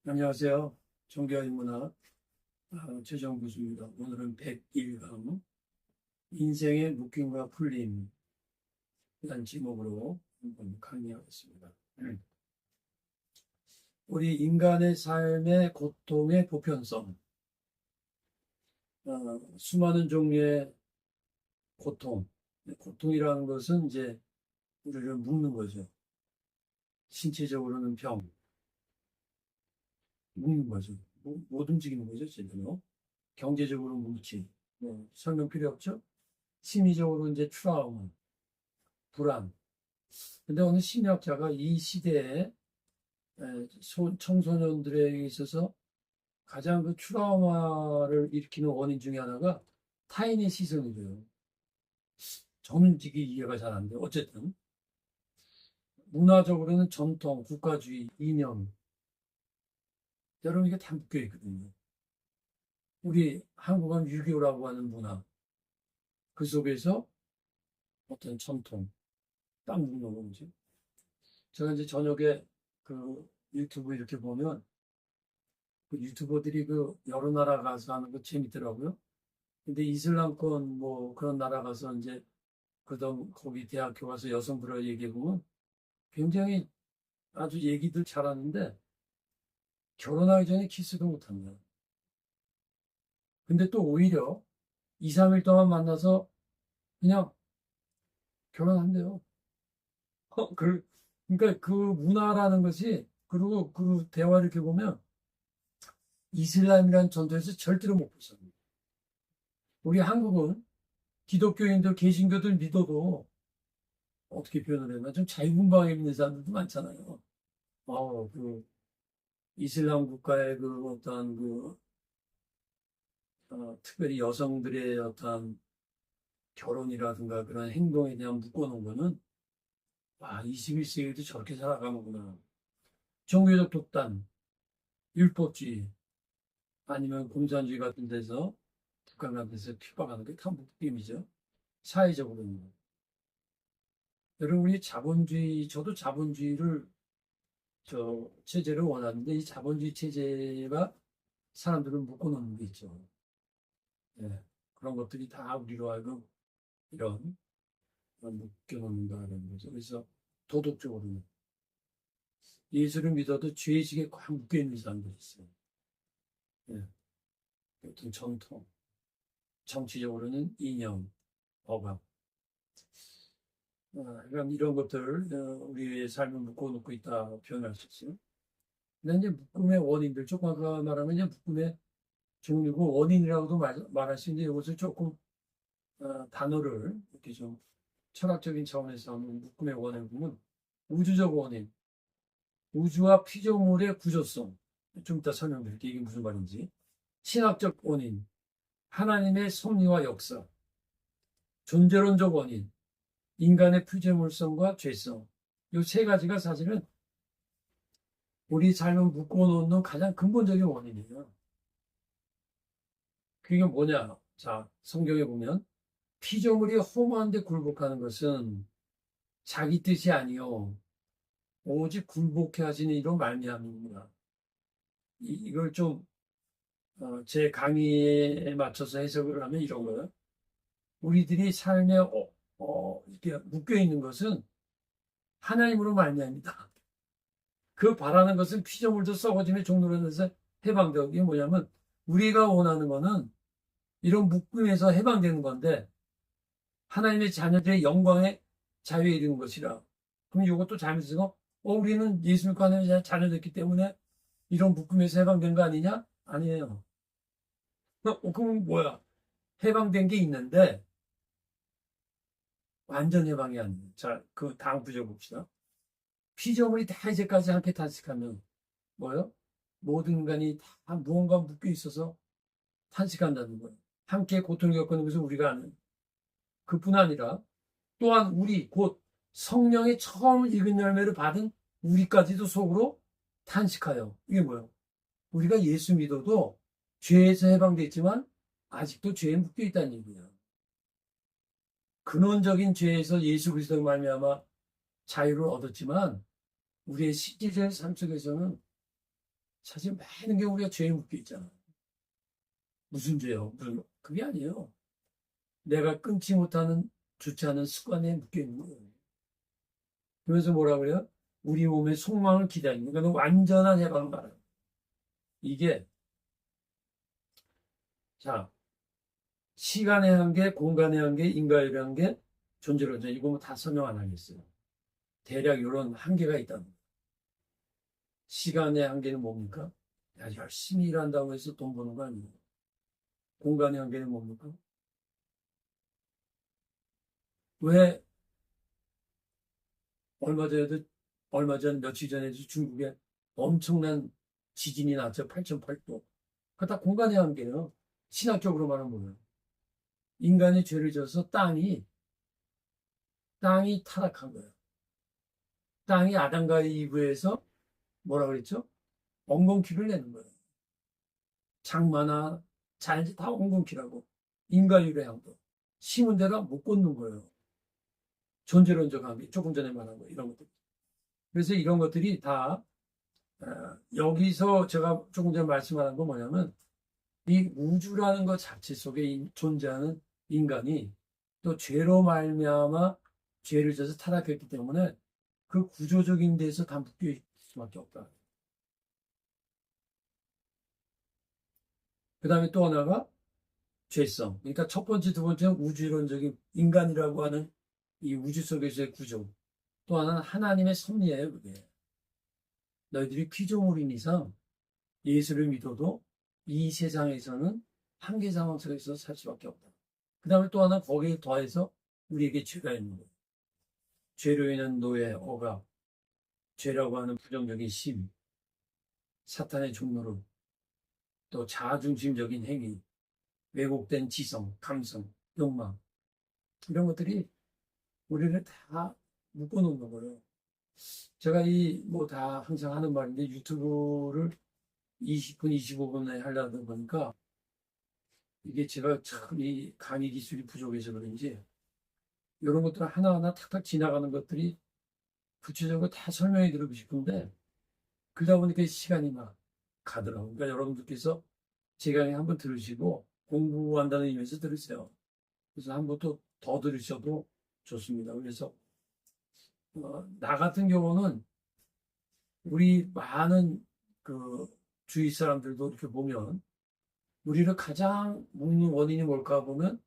안녕하세요. 종교인문학 최정 교수입니다. 오늘은 101강 인생의 묶임과 풀림이라는 제목으로 한번 강의하겠습니다. 우리 인간의 삶의 고통의 보편성, 수많은 종류의 고통이라는 것은 이제 우리를 묶는 거죠. 신체적으로는 병, 묶는 거죠. 못 움직이는 거죠, 제대로. 경제적으로 물질, 설명 필요 없죠? 심리적으로 이제 트라우마, 불안. 근데 어느 심리학자가 이 시대에 청소년들에 있어서 가장 그 트라우마를 일으키는 원인 중에 하나가 타인의 시선이래요. 저는 이게 이해가 잘 안 돼요. 어쨌든 문화적으로는 전통, 국가주의, 이념, 여러분 이게 다 묶여 있거든요. 우리 한국은 유교라고 하는 문화, 그 속에서 어떤 전통, 딱 묶는 거지. 제가 이제 저녁에 그 유튜브 이렇게 보면 그 유튜버들이 그 여러 나라 가서 하는 거 재밌더라고요. 근데 이슬람권 뭐 그런 나라 가서 이제 그다음 거기 대학교 가서 여성들하고 얘기해 보면 굉장히 아주 얘기들 잘하는데 결혼하기 전에 키스도 못한다. 근데 또 오히려 2, 3일 동안 만나서 그냥 결혼한대요. 그러니까 그 문화라는 것이 그리고 그 대화를 이렇게 보면 이슬람이라는 전통에서 절대로 못 벗어납니다. 우리 한국은 기독교인들, 개신교들 믿어도 어떻게 표현을 했나? 좀 자유분방해 있는 사람들도 많잖아요. 그 이슬람 국가의 그 어떤 특별히 여성들의 어떤 결혼이라든가 그런 행동에 대한 묶어놓은 거는 21세기에도 저렇게 살아가는구나. 종교적 독단, 율법주의, 아니면 공산주의 같은 데서 북한 같은 데서 핍박하는 게 다 묶임이죠. 사회적으로는. 여러분이 자본주의, 저도 자본주의를 체제를 원하는데 이 자본주의 체제가 사람들을 묶어놓는 게 있죠. 예, 그런 것들이 다 우리로 하여금 이런 묶여놓는다는 거죠. 그래서 도덕적으로는 예수를 믿어도 죄의식에 꽉 묶여있는 사람들이 있어요. 예, 어떤 전통, 정치적으로는 이념, 억압. 그럼 이런 것들 우리의 삶을 묶어놓고 있다 표현할 수 있어요. 근데 이제 묶음의 원인들, 조금 아까 말하면 이제 묶음의 종류고 원인이라고도 말할 수 있는데 이것을 조금 단어를 이렇게 좀 철학적인 차원에서 하는 묶음의 원인을 보면 우주적 원인, 우주와 피조물의 구조성, 좀 이따 설명드릴게요. 이게 무슨 말인지. 신학적 원인, 하나님의 섭리와 역사, 존재론적 원인, 인간의 피조물성과 죄성. 이 세 가지가 사실은 우리 삶을 묶어놓는 가장 근본적인 원인이에요. 그게 뭐냐? 자, 성경에 보면 피조물이 허무한데 굴복하는 것은 자기 뜻이 아니요 오직 굴복해 하시는 이로 말미암습니다. 이걸 좀 제 강의에 맞춰서 해석을 하면 이런 거예요. 우리들이 삶에 이렇게 묶여 있는 것은 하나님으로 말미암니다. 그 바라는 것은 피조물도 썩어짐의 종로로 해서 해방되고 이게 뭐냐면 우리가 원하는 거는 이런 묶임에서 해방되는 건데 하나님의 자녀들의 영광에 자유에 이르는 것이라. 그럼 이것도 잘못해서 우리는 예수 믿고 하나님의 자녀됐기 때문에 이런 묶음에서 해방된 거 아니냐? 아니에요. 그럼 뭐야? 해방된 게 있는데 완전 해방이 아니에요. 자, 그 다음 구절 봅시다. 피조물이 다 이제까지 함께 탄식하면 뭐요? 모든 인간이 다 무언가 묶여 있어서 탄식한다는 거예요. 함께 고통을 겪는 것을 우리가 아는. 그뿐 아니라 또한 우리 곧 성령의 처음 익은 열매를 받은 우리까지도 속으로 탄식하여. 이게 뭐예요? 우리가 예수 믿어도 죄에서 해방됐지만 아직도 죄에 묶여 있다는 얘기예요. 근원적인 죄에서 예수 그리스도의 말미암아 자유를 얻었지만 우리의 실질적인 삶 속에서는 사실 많은 게 우리가 죄에 묶여 있잖아. 무슨 죄요? 그게 아니에요. 내가 끊지 못하는 좋지 않은 습관에 묶여 있는 거예요. 그래서 뭐라 그래요? 우리 몸의 속망을 기다리는 거는 완전한 해방을 말해요. 이게 자 시간의 한계, 공간의 한계, 인과율의 한계, 존재론자 이거 뭐 다 설명 안 하겠어요. 대략 이런 한계가 있다는 거예요. 시간의 한계는 뭡니까? 야, 열심히 일한다고 해서 돈 버는 거 아니에요. 공간의 한계는 뭡니까? 왜 얼마 전 며칠 전에도 중국에 엄청난 지진이 났죠. 8.8도. 그거 다 공간의 한계예요. 신학적으로 말하면 뭐예요? 인간이 죄를 져서 땅이 타락한 거예요. 땅이 아담과 이브에서 뭐라 그랬죠? 엉겅퀴를 내는 거예요. 장마나 자연지 다 엉겅퀴라고. 인과율의 양도. 심은 대로 못 꽂는 거예요. 존재론적 한계. 조금 전에 말한 거 이런 것들. 그래서 이런 것들이 다 여기서 제가 조금 전에 말씀하는 건 뭐냐면 이 우주라는 것 자체 속에 존재하는 인간이 또 죄로 말미암아 죄를 져서 타락했기 때문에 그 구조적인 데서 다 묶여 있을 수밖에 없다. 그 다음에 또 하나가 죄성. 그러니까 첫 번째, 두 번째는 우주론적인 인간이라고 하는 이 우주 속에서의 구조. 또 하나는 하나님의 섭리예요, 그게. 너희들이 피조물인 이상 예수를 믿어도 이 세상에서는 한계 상황 속에서 살 수밖에 없다. 그 다음에 또 하나 거기에 더해서 우리에게 죄가 있는 거예요. 죄로 인한 노예, 억압, 죄라고 하는 부정적인 심, 사탄의 종로로 또 자아중심적인 행위, 왜곡된 지성, 감성, 욕망 이런 것들이 우리를 다 묶어놓는 거예요. 제가 뭐 다 항상 하는 말인데 유튜브를 20분, 25분에 하려다 보니까 이게 제가 참 이 강의 기술이 부족해서 그런지 이런 것들 하나하나 탁탁 지나가는 것들이 구체적으로 다 설명해 드리고 싶은데 그러다 보니까 시간이 막 가더라고요. 그러니까 여러분들께서 제 강의 한번 들으시고 공부한다는 의미에서 들으세요. 그래서 한 번 또 더 들으셔도 좋습니다. 그래서 나 같은 경우는 우리 많은 그 주위 사람들도 이렇게 보면 우리를 가장 묶는 원인이 뭘까 보면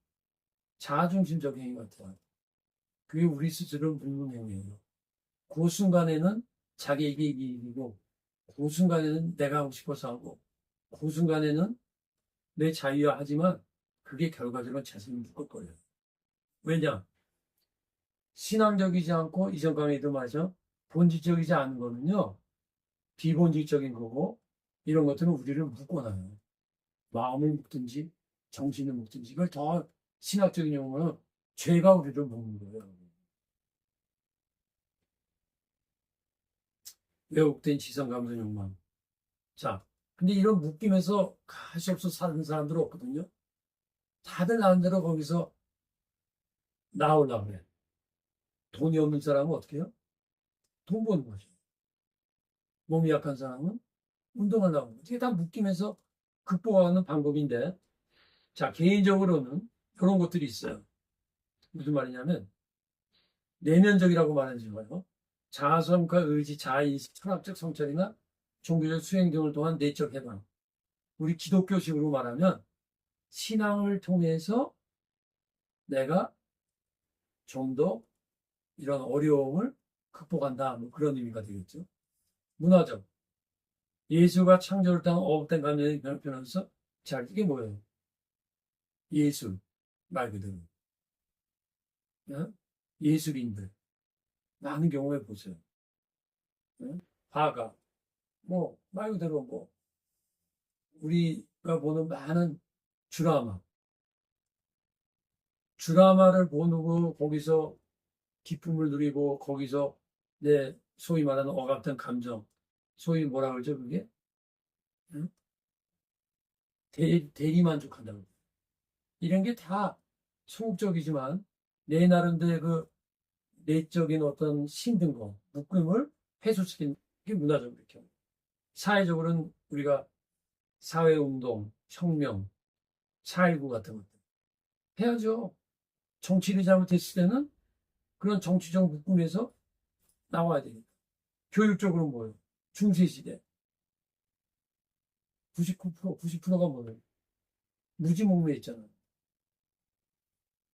자아중심적 행위 같아요. 그게 우리 스스로를 묶는 행위예요. 그 순간에는 자기에게 이익이고 그 순간에는 내가 하고 싶어서 하고 그 순간에는 내 자유야 하지만 그게 결과적으로 자신을 묶을 거예요. 왜냐? 신앙적이지 않고 이전 강의도 마저 본질적이지 않은 거는요. 비본질적인 거고 이런 것들은 우리를 묶어놔요. 마음을 묶든지 정신을 묶든지 이걸 더 신학적인 용어는 죄가 우리를 묶는 거예요. 왜곡된 지성, 감성, 욕망. 자, 근데 이런 묶임에서 가시 없어 사는 사람들 없거든요. 다들 나름대로 거기서 나오려고 그래. 돈이 없는 사람은 어떻게 해요? 돈 버는 거죠. 몸이 약한 사람은 운동하려고 하는 거죠. 이게 다 묶임에서 극복하는 방법인데, 자, 개인적으로는 그런 것들이 있어요. 무슨 말이냐면, 내면적이라고 말하지 마요. 자아성과 의지, 자아인식, 철학적 성찰이나 종교적 수행 등을 통한 내적 해방. 우리 기독교식으로 말하면, 신앙을 통해서 내가 좀 더 이런 어려움을 극복한다. 뭐 그런 의미가 되겠죠. 문화적. 예수가 창조를 통한 어업된 감정이 변하면서, 자, 이게 뭐예요? 예술. 말 그대로. 어? 예술인들. 많은 경우에 보세요. 어? 화가. 뭐, 말 그대로 뭐, 우리가 보는 많은 드라마. 드라마를 보고 거기서 기쁨을 누리고 거기서 내 소위 말하는 억압된 감정. 소위 뭐라 그러죠, 그게? 응? 대리만족한다고. 이런 게 다 소극적이지만 내 나름대로 그 내적인 어떤 힘든 거, 묶음을 해소시키는 게 문화적 느낌. 사회적으로는 우리가 사회운동, 혁명, 4.19 같은 것들 해야죠. 정치를 잘못했을 때는 그런 정치적 묶음에서 나와야 되니까. 교육적으로 뭐예요? 중세시대. 99%, 90%가 뭐예요? 무지몽매했잖아요.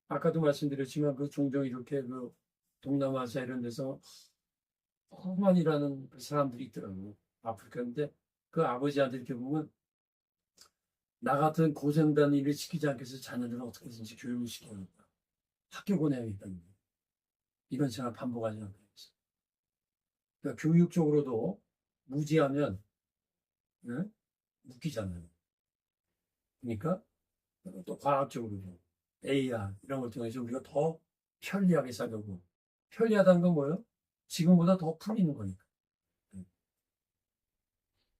아까도 말씀드렸지만 그 종종 이렇게 그 동남아시아 이런 데서 허만이라는 그 사람들이 있더라고요. 아프리카인데 그 아버지한테 이렇게 보면 나 같은 고생단 일을 시키지 않기 위해서 자녀들은 어떻게든지 교육을 시켜야겠다. 학교 보내야겠다는 거예요. 이런 생각 반복하지 않고 있어요. 그러니까 교육적으로도 무지하면 네? 웃기잖아요. 그러니까 또 과학적으로도 AR 이런 걸 통해서 우리가 더 편리하게 살려고 편리하다는 건 뭐예요? 지금보다 더 풀리는 거니까.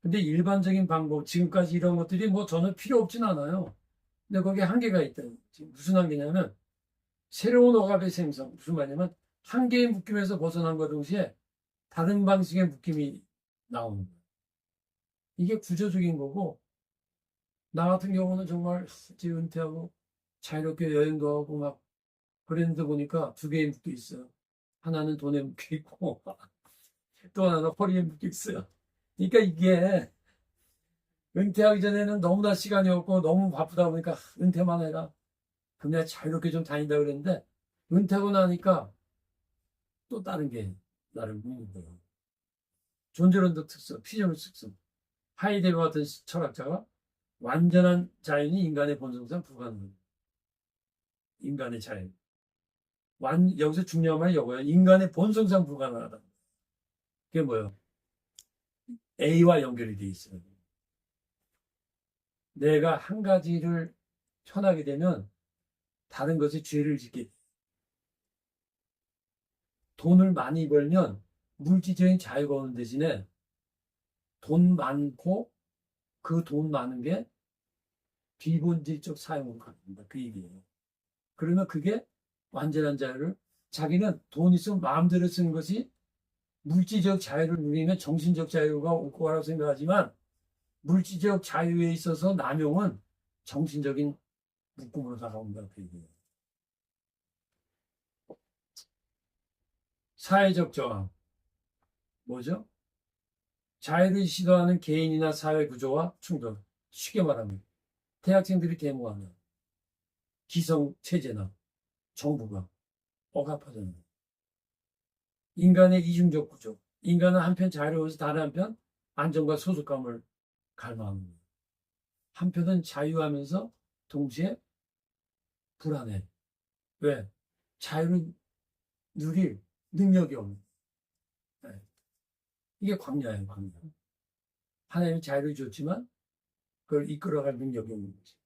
근데 일반적인 방법 지금까지 이런 것들이 뭐 저는 필요 없진 않아요. 근데 거기에 한계가 있다. 지금 무슨 한계냐면 새로운 억압의 생성 무슨 말이냐면 한계의 묶임에서 벗어난과 동시에 다른 방식의 묶임이 나오는 거예요. 이게 구조적인 거고 나 같은 경우는 정말 이제 은퇴하고 자유롭게 여행도 하고 막 그랬는데 보니까 두 개의 묶여 있어요. 하나는 돈에 묶여 있고 또 하나는 허리에 묶여 있어요. 그러니까 이게 은퇴하기 전에는 너무나 시간이 없고 너무 바쁘다 보니까 은퇴만 해라. 그럼 내가 자유롭게 좀 다닌다 그랬는데 은퇴하고 나니까 또 다른 게 나를 묶는 거예요. 존재론적 특성, 피조적 특성. 하이데거 같은 철학자가 완전한 자연이 인간의 본성상 불가능합니다. 인간의 자연. 여기서 중요한 말이 이거예요. 인간의 본성상 불가능하다. 그게 뭐예요? A와 연결이 돼 있어요. 내가 한 가지를 편하게 되면 다른 것에 죄를 짓게 돼. 돈을 많이 벌면 물질적인 자유가 오는 대신에 돈 많고 그 돈 많은 게 비본질적 사용을 갖는다. 그 얘기예요. 그러면 그게 완전한 자유를 자기는 돈 있으면 마음대로 쓰는 것이 물질적 자유를 누리면 정신적 자유가 올 거라고 생각하지만 물질적 자유에 있어서 남용은 정신적인 묶음으로 다가온다. 그 얘기예요. 사회적 저항. 뭐죠? 자유를 시도하는 개인이나 사회 구조와 충돌. 쉽게 말하면 대학생들이 데모하는 기성 체제나 정부가 억압하잖아요. 인간의 이중적 구조. 인간은 한편 자유로워서 다른 한편 안정과 소속감을 갈망하는 거예요. 한편은 자유하면서 동시에 불안해. 왜? 자유를 누릴 능력이 없는. 네. 이게 광야예요, 광야. 하나님이 자유를 줬지만 그걸 이끌어갈 능력이 없는 거지.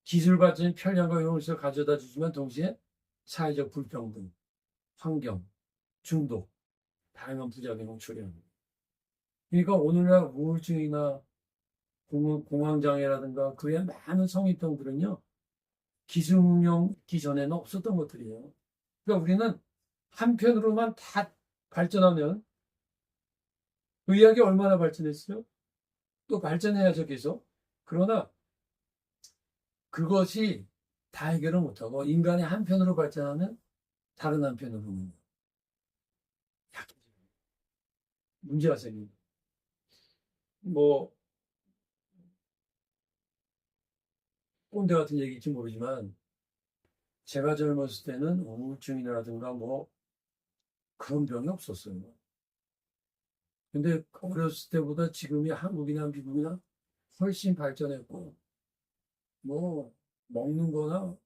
기술 발전이 편리함과 효율을 가져다 주지만 동시에 사회적 불평등, 환경, 중독, 다양한 부작용을 초래합니다. 그러니까 오늘날 우울증이나 공황장애라든가 그 외 많은 성인병들은요, 기술응용 있기 전에는 없었던 것들이에요. 그러니까 우리는 한편으로만 다 발전하면 의학이 얼마나 발전했어요? 또 발전해야죠, 계속. 그러나 그것이 다 해결을 못하고 인간이 한편으로 발전하면 다른 한편으로는 약해져요. 문제가 생깁니다. 뭐 꼰대 같은 얘기일지 모르지만 제가 젊었을 때는 우울증이라든가 뭐 그런 병이 없었어요. 근데 어렸을 때보다 지금이 한국이나 미국이나 훨씬 발전했고 뭐 먹는 거나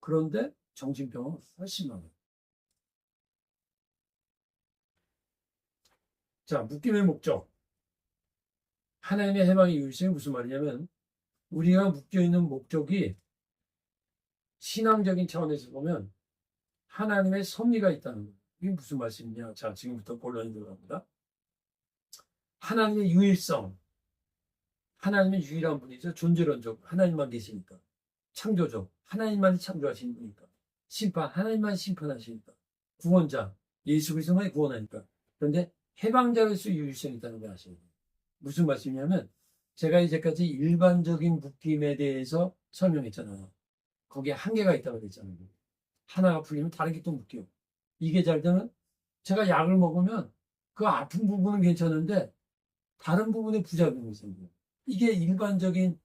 그런데 정신병은 훨씬 많아요. 자, 묶임의 목적. 하나님의 해방의 유일성이 무슨 말이냐면 우리가 묶여있는 목적이 신앙적인 차원에서 보면 하나님의 섭리가 있다는 거예요. 이게 무슨 말씀이냐? 자, 지금부터 본론에 들어갑니다. 하나님의 유일성. 하나님의 유일한 분이죠. 존재론적. 하나님만 계시니까. 창조적. 하나님만이 창조하신 분이니까. 심판. 하나님만 심판하시니까. 구원자. 예수 그리스도만이 구원하니까. 그런데 해방자로서 유일성이 있다는 걸 아셔야 돼요. 무슨 말씀이냐면 제가 이제까지 일반적인 묶임에 대해서 설명했잖아요. 거기에 한계가 있다고 그랬잖아요. 하나가 풀리면 다른 게 또 묶여. 이게 잘 되면 제가 약을 먹으면 그 아픈 부분은 괜찮은데 다른 부분에 부작용이 생겨요. 이게 일반적인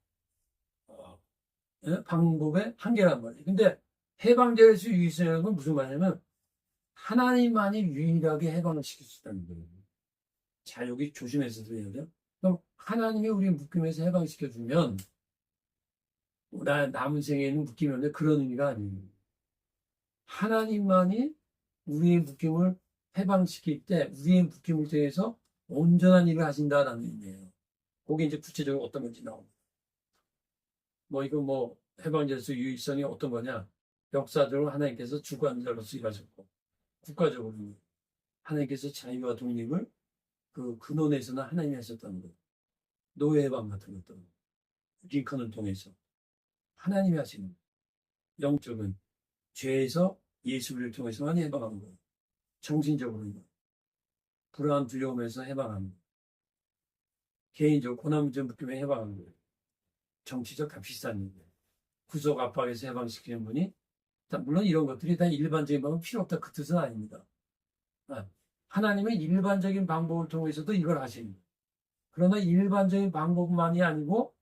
방법의 한계란 말이에요. 근데 해방자로서 유일성이라는 건 무슨 말이냐면 하나님만이 유일하게 해방을 시킬 수 있다는 거예요. 자, 여기 조심해서 들어야 돼요. 그럼 하나님이 우리 묶임에서 해방시켜주면 남은 생에는 묶임이 없는데 그런 의미가 아니에요. 하나님만이 우리의 묶임을 해방시킬 때 우리의 묶임을 통해서 온전한 일을 하신다라는 의미예요. 거기 이제 구체적으로 어떤 건지 나옵니다. 이거 해방자로서 유일성이 어떤 거냐? 역사적으로 하나님께서 주관자로서 일하셨고 국가적으로 하나님께서 자유와 독립을 그 근원에서는 하나님이 하셨다는 거예요. 노예 해방 같은 것도 링컨을 통해서 하나님이 하시는 거예요. 영적은 죄에서 예수를 통해서만 해방하는 거예요. 정신적으로는 불안 두려움에서 해방하는 거예요. 개인적 고난문제 묶임에 해방하는 거예요. 정치적 다 비슷한 일이에요. 구속 압박에서 해방시키는 분이 물론 이런 것들이 다 일반적인 방법은 필요 없다 그 뜻은 아닙니다. 하나님은 일반적인 방법을 통해서도 이걸 하십니다. 그러나 일반적인 방법만이 아니고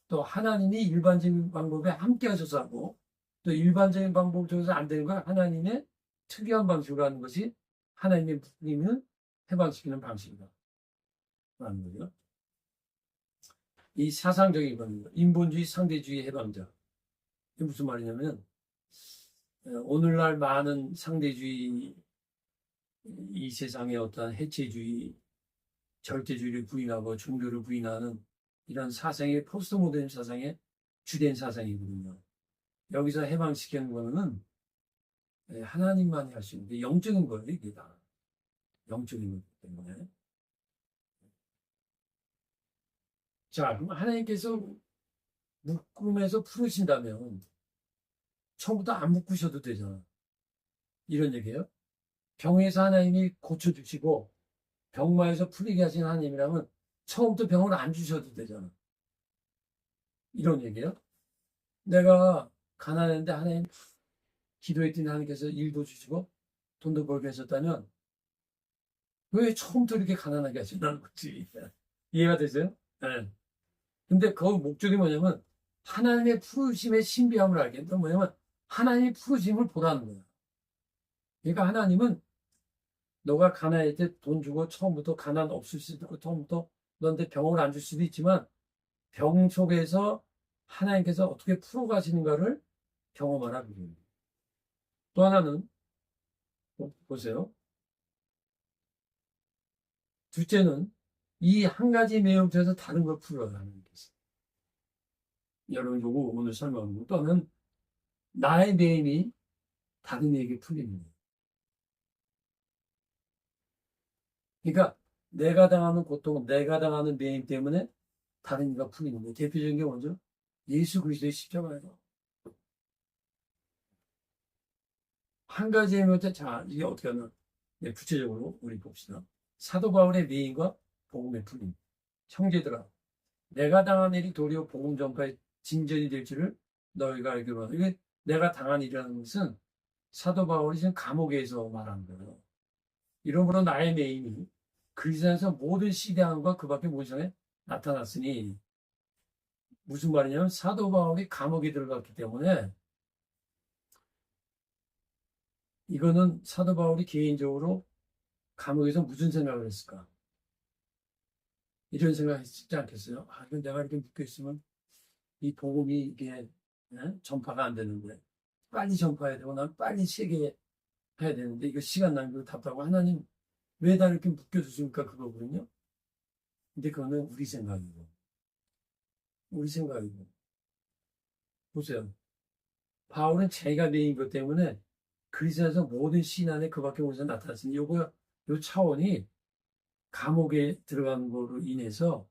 또 하나님이 일반적인 방법에 함께 하셔서 하고 또 일반적인 방법을 통해서 안 되는 걸 하나님의 특이한 방식으로 하는 것이 하나님의 묶임을 해방시키는 방식이다. 라는 거죠. 이 사상적인 겁니다. 인본주의, 상대주의 해방자. 이게 무슨 말이냐면 오늘날 많은 상대주의 이 세상의 어떤 해체주의, 절대주의를 부인하고 종교를 부인하는 이런 사상의 포스트 모던 사상의 주된 사상이거든요. 여기서 해방시키는 거는 하나님만이 할 수 있는데 영적인 거예요. 이게 다 영적인 거기 때문에. 자, 그럼 하나님께서 묶음에서 풀으신다면 처음부터 안 묶으셔도 되잖아. 이런 얘기예요. 병에서 하나님이 고쳐주시고 병마에서 풀리게 하신 하나님이라면 처음부터 병을 안 주셔도 되잖아. 이런 얘기예요. 내가 가난했는데 하나님 기도했더니 하나님께서 일도 주시고 돈도 벌게 하셨다면 왜 처음부터 이렇게 가난하게 하시나는 거지. 이해가 되세요? 네. 근데 그 목적이 뭐냐면 하나님의 푸르심의 신비함을 알게 된다. 뭐냐면 하나님의 푸르심을 보라는 거야. 그러니까 하나님은 너가 가난할 때 돈 주고 처음부터 가난 없을 수도 있고 처음부터 너한테 병을 안 줄 수도 있지만 병 속에서 하나님께서 어떻게 풀어가시는가를 경험하라. 또 하나는 보세요. 둘째는 이 한 가지 매형 중에서 다른 걸 풀어라. 하나님께서. 여러분 요거 오늘 설명하는 거. 또는 나의 매임이 다른 이에게 풀리는 거예요. 그러니까 내가 당하는 고통, 내가 당하는 매임 때문에 다른 이가 풀리는 거예요. 대표적인 게 먼저 예수 그리스도의 십자가예요. 한 가지 해명때 자 이게 어떻게 하나 구체적으로 우리 봅시다. 사도 바울의 매임과 복음의 풀림. 형제들아, 내가 당한 일이 도리어 복음 전파의 진전이 될 줄을 너희가 알기로 하라. 이게 내가 당한 일이라는 것은 사도 바울이 지금 감옥에서 말하는 거예요. 이러므로 나의 매임이 그리스도에서 모든 시대함과 그 밖에 모션에 나타났으니 무슨 말이냐면 사도 바울이 감옥에 들어갔기 때문에 이거는 사도 바울이 개인적으로 감옥에서 무슨 생각을 했을까? 이런 생각을 했지 않겠어요? 이건 내가 이렇게 묶여있으면 이 복음이 이게 전파가 안 되는데 빨리 전파해야 되고 난 빨리 세계에 해야 되는데 이거 시간 낭비로 답답하고 하나님 왜 나 이렇게 묶여주십니까? 그거거든요. 근데 그거는 우리 생각이고 보세요. 바울은 자기가 내인 것 때문에 그리스도에서 모든 시인 안에 그밖에 모여서 나타났으니 요 차원이 감옥에 들어간 거로 인해서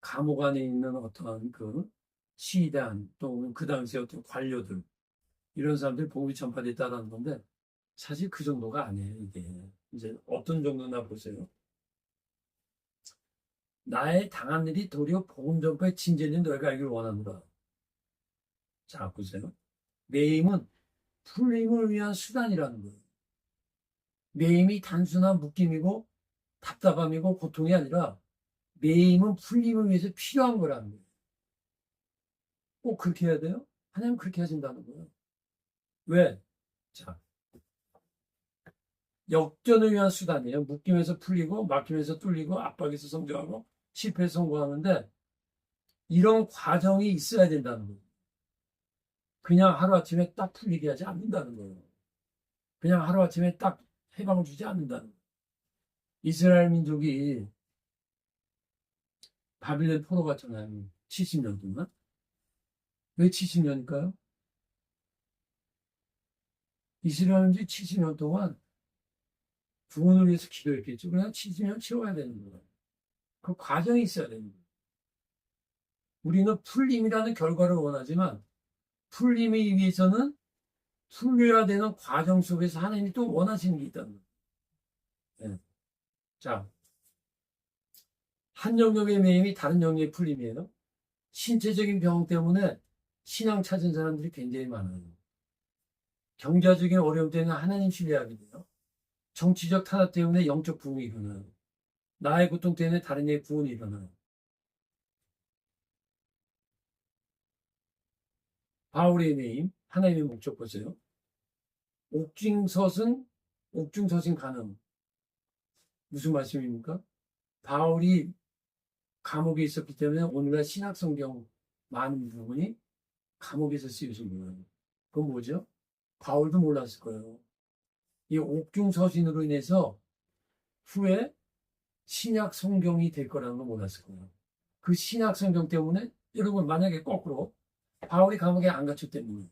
감옥 안에 있는 어떠한 그 시단 또는 그 당시에 어떤 관료들 이런 사람들이 복음이 전파됐다라는 건데 사실 그 정도가 아니에요. 이게 이제 어떤 정도나 보세요. 나의 당한 일이 도리어 복음 전파의 진전인 너희가 알기를 원한다. 자, 보세요. 매임은 풀림을 위한 수단이라는 거예요. 매임이 단순한 묶임이고 답답함이고 고통이 아니라 매임은 풀림을 위해서 필요한 거라는 거예요. 꼭 그렇게 해야 돼요? 하나님 그렇게 하신다는 거예요. 왜? 자, 역전을 위한 수단이에요. 묶임에서 풀리고 막힘에서 뚫리고 압박에서 성장하고 실패에서 성공하는데 이런 과정이 있어야 된다는 거예요. 그냥 하루아침에 딱 풀리게 하지 않는다는 거예요. 그냥 하루아침에 딱 해방을 주지 않는다는 거예요. 이스라엘 민족이 바빌론 포로 갔잖아요. 70년 동안. 왜 70년일까요? 이스라엘 민족이 70년 동안 구원을 위해서 기도했겠죠. 그냥 70년 채워야 되는 거예요. 그 과정이 있어야 되는 거예요. 우리는 풀림이라는 결과를 원하지만 풀림이 위해서는 풀려야 되는 과정 속에서 하나님이 또 원하시는 게 있다는 거예요. 네. 자, 한 영역의 매임이 다른 영역의 풀림이에요. 신체적인 병 때문에 신앙 찾은 사람들이 굉장히 많아요. 경제적인 어려움 때문에 하나님 신뢰하게 돼요. 정치적 타락 때문에 영적 부흥이 일어나요. 나의 고통 때문에 다른 이의 구원이 일어나요. 바울의 매임, 하나님의 목적 보세요. 옥중서신 가능. 무슨 말씀입니까? 바울이 감옥에 있었기 때문에 오늘날 신약성경 많은 부분이 감옥에서 쓰여진 거예요. 그건 뭐죠? 바울도 몰랐을 거예요. 이 옥중서신으로 인해서 후에 신약 성경이 될 거라는 걸 몰랐을 거예요. 그 신약 성경 때문에 여러분 만약에 거꾸로 바울이 감옥에 안 갇혔 때문에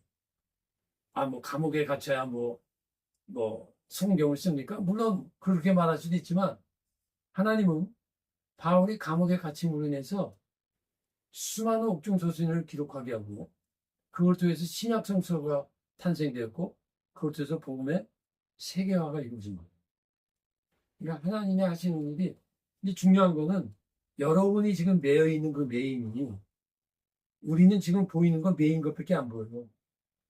뭐 감옥에 갇혀야 뭐 성경을 씁니까? 물론 그렇게 말할 수도 있지만 하나님은 바울이 감옥에 갇힘으로 인해서 수많은 옥중서신을 기록하게 하고 그걸 통해서 신약 성서가 탄생되었고 그걸 통해서 복음의 세계화가 이루어진 거예요. 그러니까 하나님이 하시는 일이 이 중요한 거는 여러분이 지금 매여 있는 그 매임이 우리는 지금 보이는 건 매인 것밖에 안 보여요.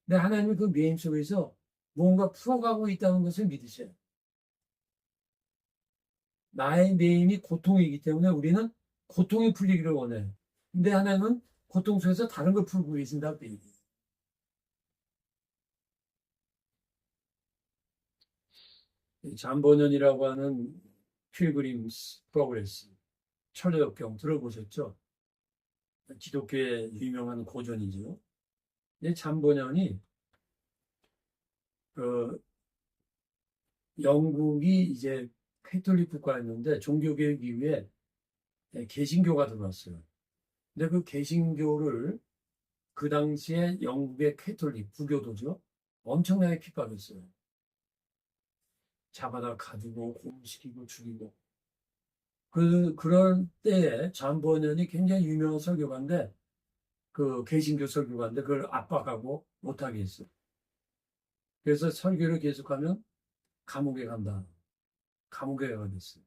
근데 하나님은 그 매임 속에서 뭔가 풀어가고 있다는 것을 믿으셔요. 나의 매임이 고통이기 때문에 우리는 고통이 풀리기를 원해요. 근데 하나님은 고통 속에서 다른 걸 풀고 계신다고 얘기해요. 잠번연이라고 하는 필그림스 프로그레스 철저역경 들어보셨죠? 기독교의 유명한 고전이죠. 이 잠번연이 그 영국이 이제 캐톨릭 국가였는데 종교개혁 이후에 개신교가 들어왔어요. 근데 그 개신교를 그 당시에 영국의 캐톨릭 부교도죠. 엄청나게 핍박했어요. 잡아다 가두고 고문시키고 죽이고. 그런 때에 잠번연이 굉장히 유명한 설교가인데 그 개신교 설교가인데 그걸 압박하고 못하게 했어요. 그래서 설교를 계속하면 감옥에 간다. 감옥에 가게 됐어요.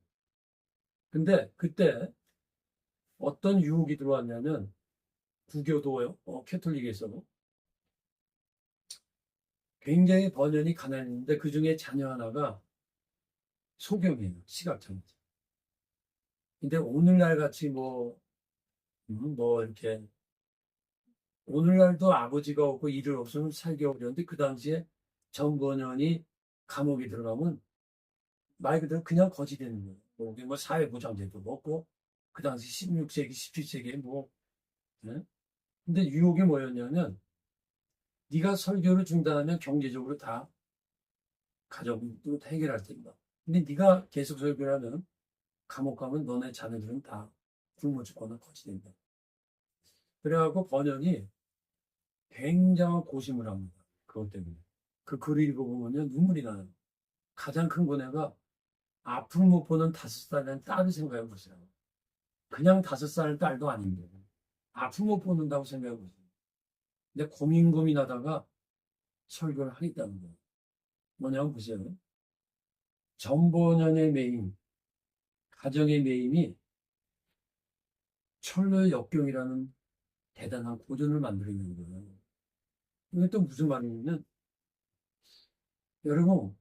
근데 그때 어떤 유혹이 들어왔냐면 구교도 캐톨릭에서 굉장히 번연이 가난했는데 그 중에 자녀 하나가 소경이에요. 시각장애자. 근데 오늘날 같이 이렇게 오늘날도 아버지가 없고 일을 없으면 살기 어려운데 그 당시에 정번연이 감옥에 들어가면 말 그대로 그냥 거지 되는 거예요. 사회보장제도 없고 그 당시 16세기, 17세기에 네? 근데 유혹이 뭐였냐면 네가 설교를 중단하면 경제적으로 다 가정도 해결할 텐다. 근데 네가 계속 설교를 하면 감옥 가면 너네 자녀들은 다 굶어 죽거나 거지 된다. 그래갖고 번연이 굉장한 고심을 합니다. 그것 때문에. 그 글을 읽어보면 눈물이 나요. 가장 큰 고뇌가 앞을 못 보는 5살 된 딸을 생각해 보세요. 그냥 5살 딸도 아닌데 앞을 못 보는다고 생각해 보세요. 근데 고민하다가 설교를 하겠다는 거예요. 뭐냐면 보세요. 전번연의 매임, 가정의 매임이 철로의 역경이라는 대단한 고전을 만들어낸 거예요. 이게 또 무슨 말이냐면, 여러분,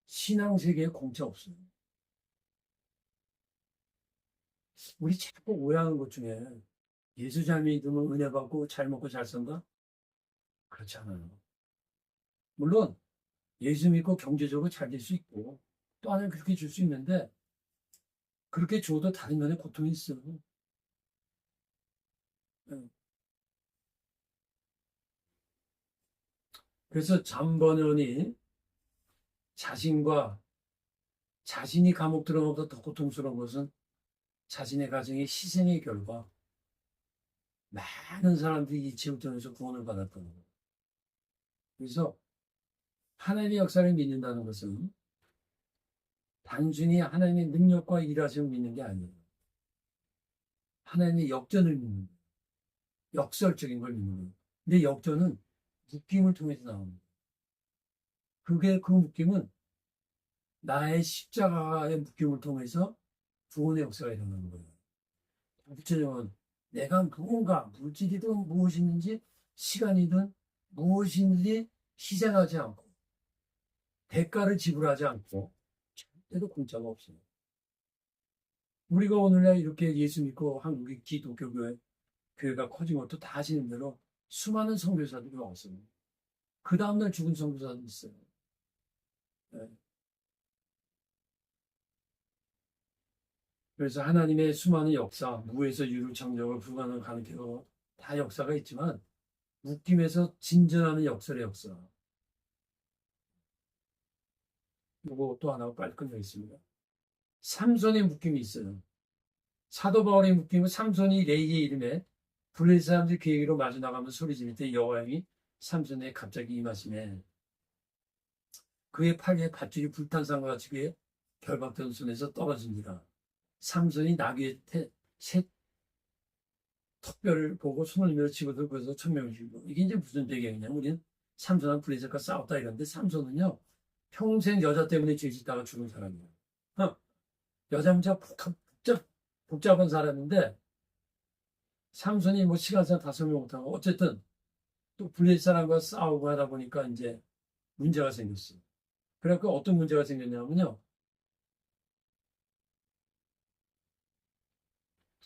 신앙 세계에 공짜 없어요. 우리 자꾸 오해하는 것 중에 예수 잘 믿으면 은혜 받고 잘 먹고 잘 산다? 그렇지 않아요. 물론 예수 믿고 경제적으로 잘 될 수 있고 또 하나는 그렇게 줄 수 있는데 그렇게 줘도 다른 면에 고통이 있어요. 예. 그래서 잠번연이 자신과 자신이 감옥 들어가보다 더 고통스러운 것은 자신의 가정의 희생의 결과 많은 사람들이 이 지옥 전에서 구원을 받았던 거예요. 그래서 하나님의 역사를 믿는다는 것은 단순히 하나님의 능력과 일하심을 믿는 게 아니에요. 하나님의 역전을 믿는 거예요. 역설적인 걸 믿는 거예요. 근데 역전은 묶임을 통해서 나옵니다. 그게 그 묶임은 나의 십자가의 묶임을 통해서 구원의 역사가 일어나는 거예요. 구체적으로 내가 무언가 물질이든 무엇이든지 시간이든 무엇인지 희생하지 않고 대가를 지불하지 않고 절대로 공짜가 없어요. 우리가 오늘날 이렇게 예수 믿고 한국의 기독교 교회가 커진 것도 다 아시는 대로 수많은 선교사들이 왔어요. 그 다음날 죽은 선교사도 있어요. 네. 그래서 하나님의 수많은 역사, 무에서 유를 창조를 불가능을 가리켜 다 역사가 있지만 묶임에서 진전하는 역설의 역사. 이거 또 하나 빨리 끝내겠습니다. 삼손의 묶임이 있어요. 사도 바울의 묶임은 삼손이 레이의 이름에 블레셋 사람들이 그에게로 마주 나가면 소리 지를 때 여호와님이 삼손에 갑자기 임하시네. 그의 팔에 밧줄이 불탄산과 같이 그의 결박된 손에서 떨어집니다. 삼손이 나귀의 새 턱뼈를 보고 손을 밀어치고 들고서 천명을 주고 이게 이제 무슨 배경이냐면 우리는 삼손은 블레셋과 싸웠다 이런데 삼손은요 평생 여자 때문에 죄짓다가 죽은 사람이에요. 여자 문제가 복잡한 사람인데 삼손이 뭐 시간상 다 설명 못하고 어쨌든 또 블레셋 사람과 싸우고 하다 보니까 이제 문제가 생겼어요. 그래갖고 어떤 문제가 생겼냐면요.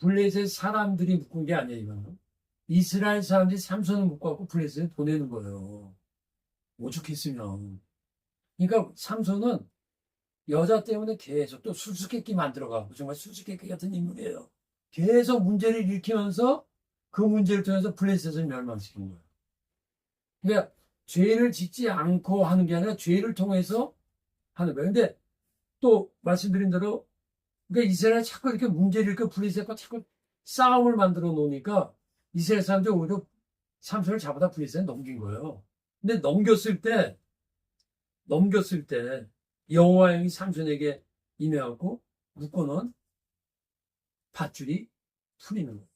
블레셋 사람들이 묶은 게 아니에요, 이거는. 이스라엘 사람들이 삼손을 묶어갖고 블레셋에 보내는 거예요. 오죽했으면. 그러니까 삼손은 여자 때문에 계속 또 수수께끼 만들어가고 정말 수수께끼 같은 인물이에요. 계속 문제를 일으키면서 그 문제를 통해서 블레셋을 멸망시킨 거예요. 그러니까 죄를 짓지 않고 하는 게 아니라 죄를 통해서 하는 거예요. 근데 또 말씀드린 대로 그러니까 이스라엘이 자꾸 이렇게 문제를 일으켜 블레셋과 자꾸 싸움을 만들어 놓으니까 이스라엘 사람들이 오히려 삼손을 잡아다 블레셋에 넘긴 거예요. 근데 넘겼을 때 여호와 영이 삼손에게 임해갖고 묶어놓은 밧줄이 풀리는 거예요.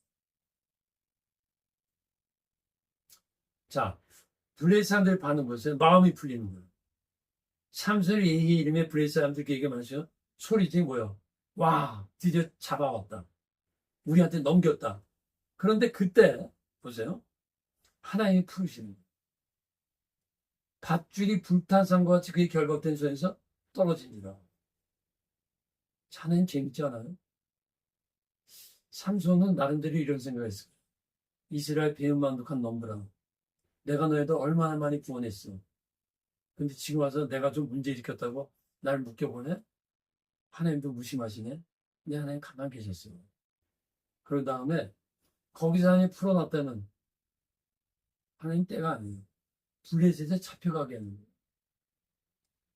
자, 블레셋 사람들의 반응 보세요. 마음이 풀리는 거예요. 삼손의 얘기 이름에 블레셋 사람들께 얘기하면서 소리지 뭐요? 와, 드디어 잡아왔다. 우리한테 넘겼다. 그런데 그때 보세요. 하나님이 풀으시는 거예요. 밧줄이 불탄산과 같이 그게 결박된 손에서 떨어집니다. 자네는 재밌지 않아요? 삼손은 나름대로 이런 생각했어요. 이스라엘 배은만독한 놈들아. 내가 너희들 얼마나 많이 구원했어. 근데 지금 와서 내가 좀 문제 일으켰다고 날 묶여보내? 하나님도 무심하시네? 근데 하나님 가만 계셨어요. 그런 다음에 거기서 하나님 풀어놨다는 하나님 때가 아니에요. 블레셋에 잡혀가게 하는 거예요.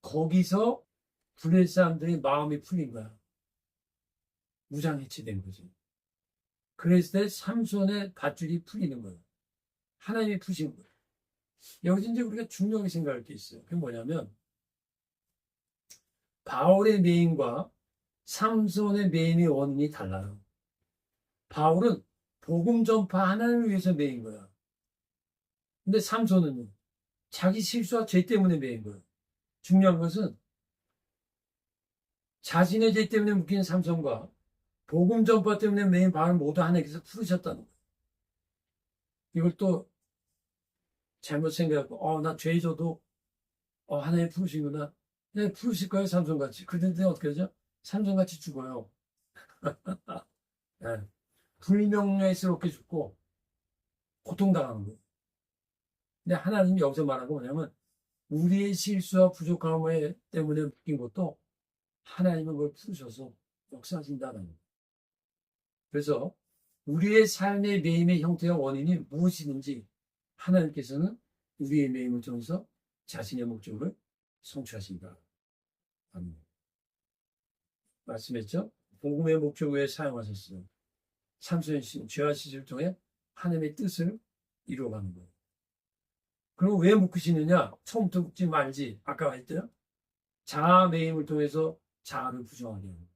거기서 블레셋 사람들이 마음이 풀린 거야. 무장 해체된 거죠. 그랬을 때 삼손의 밧줄이 풀리는 거예요. 하나님이 푸신 거예요. 여기서 이제 우리가 중요하게 생각할 게 있어요. 그게 뭐냐면 바울의 메인과 삼손의 메인의 원인이 달라요. 바울은 복음 전파 하나님을 위해서 메인 거야. 근데 삼손은 자기 실수와 죄 때문에 메인 거예요. 중요한 것은 자신의 죄 때문에 묶인 삼손과 복음 전파 때문에 메인 방을 모두 하나님께서 부르셨다는 거예요. 이걸 또 잘못 생각하고, 나 죄 져도, 하나님 부르시구나. 네, 부르실 거예요, 삼손같이. 그런데 어떻게 하죠? 삼손같이 죽어요. 네. 불명예스럽게 죽고, 고통당하는 거예요. 근데 하나님이 여기서 말하는 거 뭐냐면, 우리의 실수와 부족함 때문에 묶인 것도 하나님은 그걸 푸셔서 역사하신다는 거예요. 그래서 우리의 삶의 매임의 형태와 원인이 무엇이든지 하나님께서는 우리의 매임을 통해서 자신의 목적을 성취하신다. 아멘. 말씀했죠? 복음의 목적 외에 사용하셨어요. 삼손의 죄와 시절을 통해 하나님의 뜻을 이루어가는 거예요. 그럼 왜 묶으시느냐? 처음부터 묶지 말지. 아까 했대요. 자아 매임을 통해서 자아를 부정하게 하는 거예요.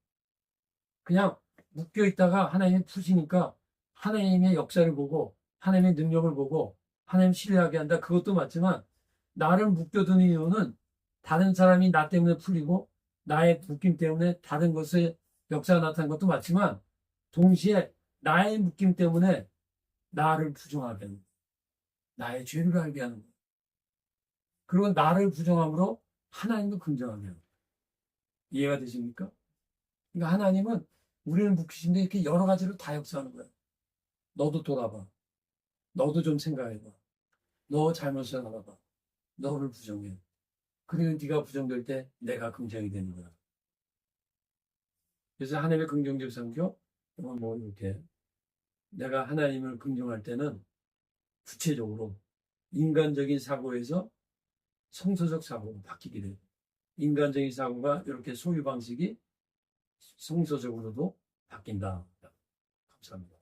그냥 묶여 있다가 하나님이 푸시니까 하나님의 역사를 보고 하나님의 능력을 보고 하나님 신뢰하게 한다. 그것도 맞지만 나를 묶여두는 이유는 다른 사람이 나 때문에 풀리고 나의 묶임 때문에 다른 것의 역사가 나타난 것도 맞지만 동시에 나의 묶임 때문에 나를 부정하게 하는 거예요. 나의 죄를 알게 하는 거예요. 그리고 나를 부정함으로 하나님도 긍정하게 하는 거예요. 이해가 되십니까? 그러니까 하나님은 우리를 묶으신데 이렇게 여러 가지로 다 역사하는 거야. 너도 돌아봐. 너도 좀 생각해봐. 너 잘못을 알아봐. 너를 부정해. 그리고 네가 부정될 때 내가 긍정이 되는 거야. 그래서 하나님의 긍정적 성교, 뭐 이렇게 내가 하나님을 긍정할 때는 구체적으로 인간적인 사고에서 성서적 사고로 바뀌게 돼요. 인간적인 사고가 이렇게 소유 방식이 성서적으로도 바뀐다. 감사합니다.